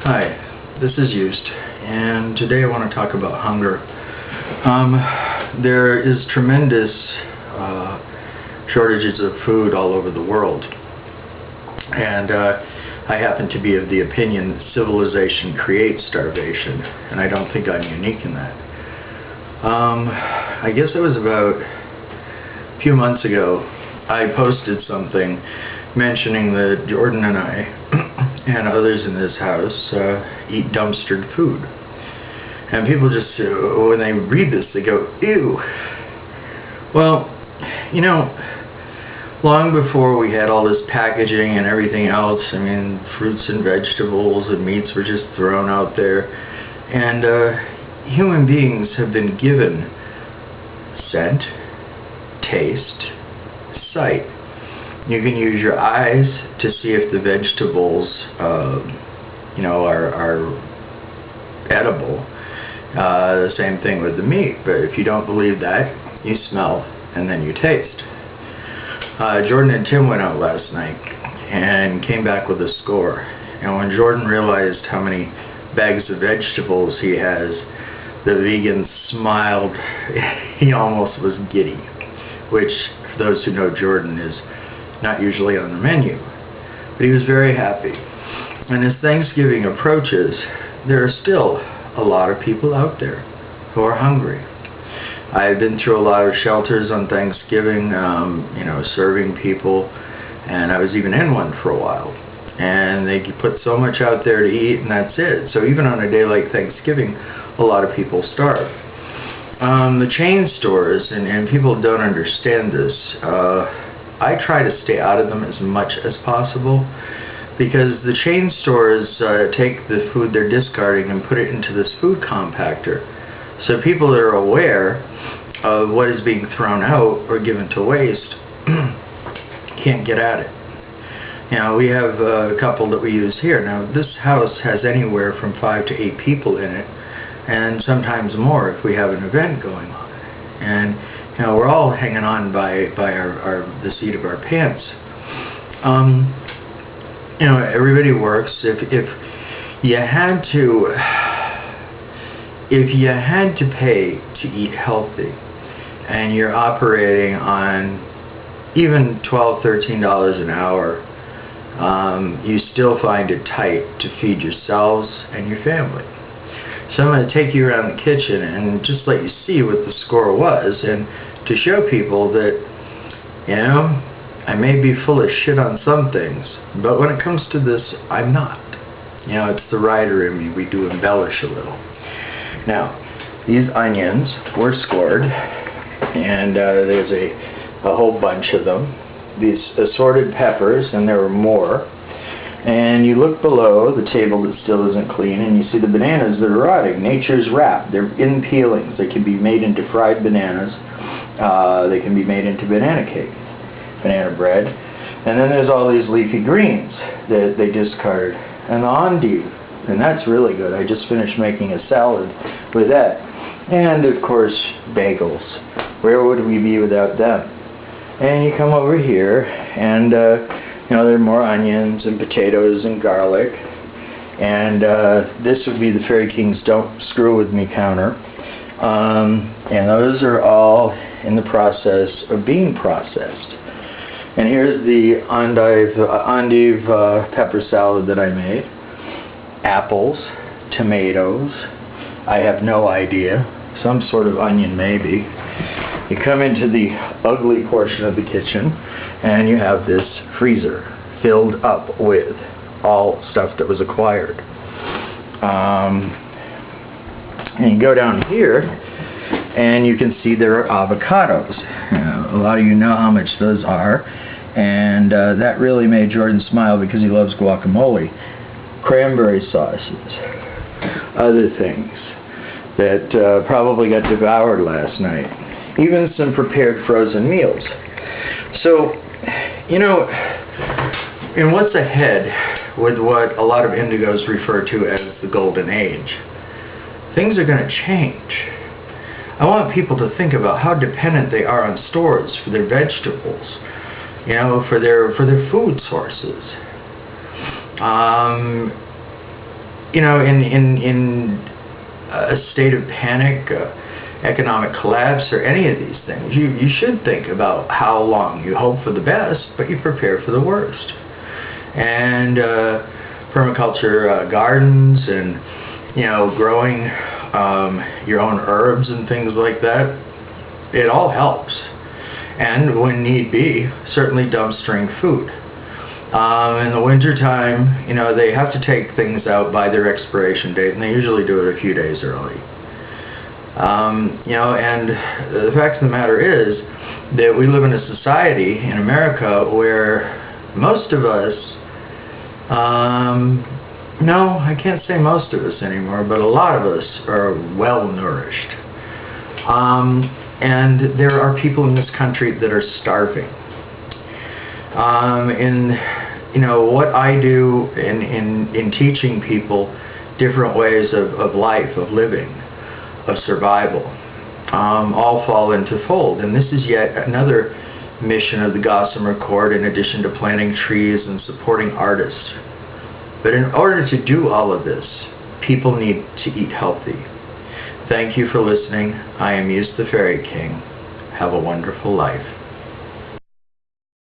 Hi, this is Used, and today I want to talk about hunger. There is tremendous shortages of food all over the world, and I happen to be of the opinion that civilization creates starvation, and I don't think I'm unique in that. I guess it was about a few months ago I posted something mentioning that Jordan and I and others in this house eat dumpstered food. And people just, when they read this, they go, ew. Well, you know, long before we had all this packaging and everything else, I mean, fruits and vegetables and meats were just thrown out there. And human beings have been given scent, taste, sight. You can use your eyes to see if the vegetables, are edible. The same thing with the meat. But if you don't believe that, you smell and then you taste. Jordan and Tim went out last night and came back with a score. And when Jordan realized how many bags of vegetables he has, the vegan smiled. He almost was giddy, which, for those who know Jordan, is not usually on the menu. But he was very happy. And as Thanksgiving approaches, there are still a lot of people out there who are hungry. I've been through a lot of shelters on Thanksgiving, serving people, and I was even in one for a while. And they put so much out there to eat, and that's it. So even on a day like Thanksgiving, a lot of people starve. The chain stores, and people don't understand this, I try to stay out of them as much as possible, because the chain stores take the food they're discarding and put it into this food compactor. So people that are aware of what is being thrown out or given to waste can't get at it. You know, we have a couple that we use here. Now, this house has anywhere from 5 to 8 people in it, and sometimes more if we have an event going on. And you know, we're all hanging on by the seat of our pants. Everybody works. If you had to pay to eat healthy, and you're operating on even $12, $13 an hour, you still find it tight to feed yourselves and your family. So I'm going to take you around the kitchen and just let you see what the score was, and to show people that, I may be full of shit on some things, but when it comes to this, I'm not. It's the writer in me. We do embellish a little. Now, these onions were scored, and there's a whole bunch of them. These assorted peppers, and there were more. And you look below the table that still isn't clean, and you see the bananas that are rotting. Nature's wrap. They're in peelings. They can be made into fried bananas. They can be made into banana cake, banana bread. And then there's all these leafy greens that they discard. And the endive, and that's really good. I just finished making a salad with that. And, of course, bagels. Where would we be without them? And you come over here, and there are more onions and potatoes and garlic. And this would be the Fairy King's Don't Screw With Me counter. And those are all in the process of being processed. And here's the endive pepper salad that I made. Apples, tomatoes, I have no idea. Some sort of onion maybe. You come into the ugly portion of the kitchen, and you have this freezer filled up with all stuff that was acquired. And you go down here, and you can see there are avocados. A lot of you know how much those are, and that really made Jordan smile because he loves guacamole. Cranberry sauces, other things that probably got devoured last night. Even some prepared frozen meals. So, and what's ahead with what a lot of indigos refer to as the golden age? Things are going to change. I want people to think about how dependent they are on stores for their vegetables, for their food sources. in a state of panic, economic collapse, or any of these things, you should think about how long. You hope for the best, but you prepare for the worst. And permaculture gardens and growing your own herbs and things like that, it all helps. And when need be, certainly dumpstering food. In the wintertime, they have to take things out by their expiration date, and they usually do it a few days early. And the fact of the matter is that we live in a society in America where most of us, no, I can't say most of us anymore, but a lot of us are well nourished. And there are people in this country that are starving. What I do in teaching people different ways of life, of living, of survival, all fall into fold. And this is yet another mission of the Gossamer Court, in addition to planting trees and supporting artists. But in order to do all of this, people need to eat healthy. Thank you for listening. I am Yus the Fairy King. Have a wonderful life.